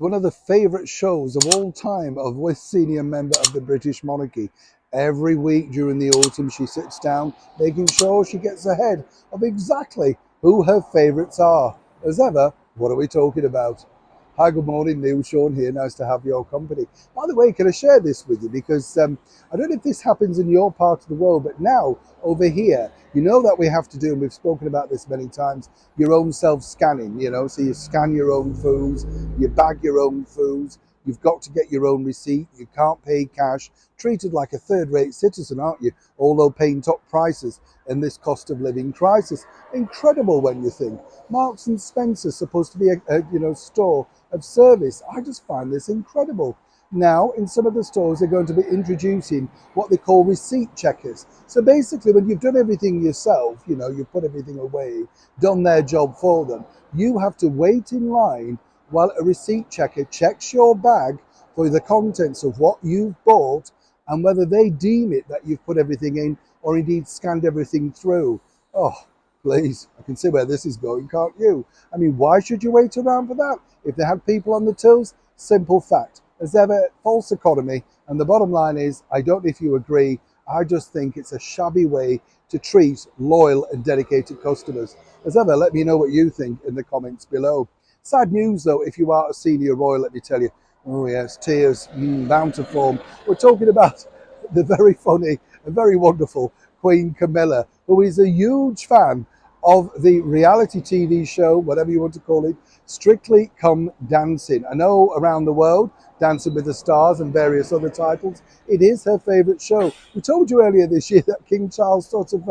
one of the favourite shows of all time of a senior member of the British monarchy. Every week during the autumn, she sits down, making sure she gets ahead of exactly who her favourites are. As ever, what are we talking about? Hi, good morning, Neil. Sean here. Nice to have your company. By the way, can I share this with you? Because I don't know if this happens in your part of the world, but now over here, you know that we have to do, and we've spoken about this many times, your own self-scanning, so you scan your own foods, you bag your own foods, you've got to get your own receipt, you can't pay cash, treated like a third-rate citizen, aren't you? Although paying top prices in this cost of living crisis. Incredible when you think. Marks and Spencer's supposed to be a store of service. I just find this incredible. Now, in some of the stores, they're going to be introducing what they call receipt checkers. So basically, when you've done everything yourself, you've put everything away, done their job for them, you have to wait in line while a receipt checker checks your bag for the contents of what you've bought and whether they deem it that you've put everything in or indeed scanned everything through. Oh, please, I can see where this is going, can't you? I mean, why should you wait around for that? If they had people on the tills, simple fact. As ever, false economy. And the bottom line is, I don't know if you agree, I just think it's a shabby way to treat loyal and dedicated customers. As ever, let me know what you think in the comments below. Sad news though, if you are a senior royal, let me tell you. Oh yes, tears bound to form. We're talking about the very funny and very wonderful Queen Camilla, who is a huge fan of the reality TV show, whatever you want to call it, Strictly Come Dancing. I know around the world, Dancing with the Stars and various other titles, it is her favourite show. We told you earlier this year that King Charles sort of,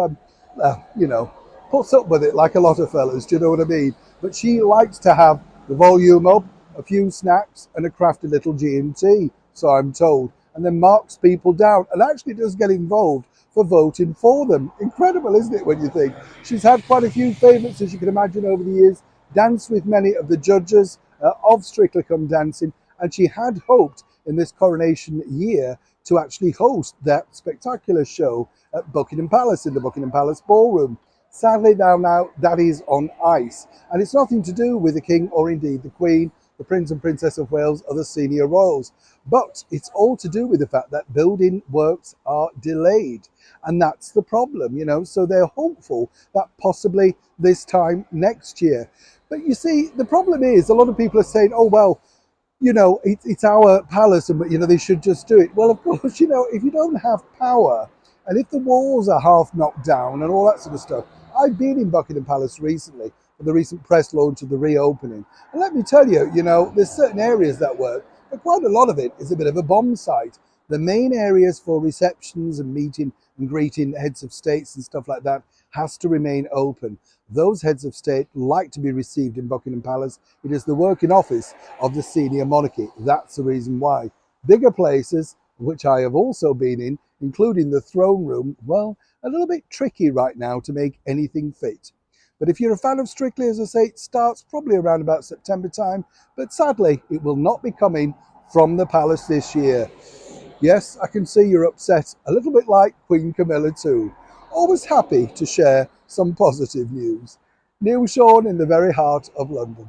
puts up with it like a lot of fellas, do you know what I mean? But she likes to have the volume up, a few snacks and a crafty little G&T, so I'm told, and then marks people down and actually does get involved for voting for them. Incredible, isn't it, when you think? She's had quite a few favourites, as you can imagine, over the years, danced with many of the judges of Strictly Come Dancing, and she had hoped in this coronation year to actually host that spectacular show at Buckingham Palace, in the Buckingham Palace ballroom. Sadly, now that is on ice, and it's nothing to do with the King or indeed the Queen, the Prince and Princess of Wales, or the senior royals, but it's all to do with the fact that building works are delayed, and that's the problem, so they're hopeful that possibly this time next year. But you see, the problem is a lot of people are saying, oh well, it's our palace and they should just do it. Well, of course, if you don't have power and if the walls are half knocked down and all that sort of stuff. I've been in Buckingham Palace recently for the recent press launch of the reopening. And let me tell you, there's certain areas that work, but quite a lot of it is a bit of a bomb site. The main areas for receptions and meeting and greeting heads of states and stuff like that has to remain open. Those heads of state like to be received in Buckingham Palace. It is the working office of the senior monarchy. That's the reason why. Bigger places, which I have also been in, including the throne room, well, a little bit tricky right now to make anything fit. But if you're a fan of Strictly, as I say, it starts probably around about September time, but sadly, it will not be coming from the palace this year. Yes, I can see you're upset, a little bit like Queen Camilla too. Always happy to share some positive news. Neil Sean in the very heart of London.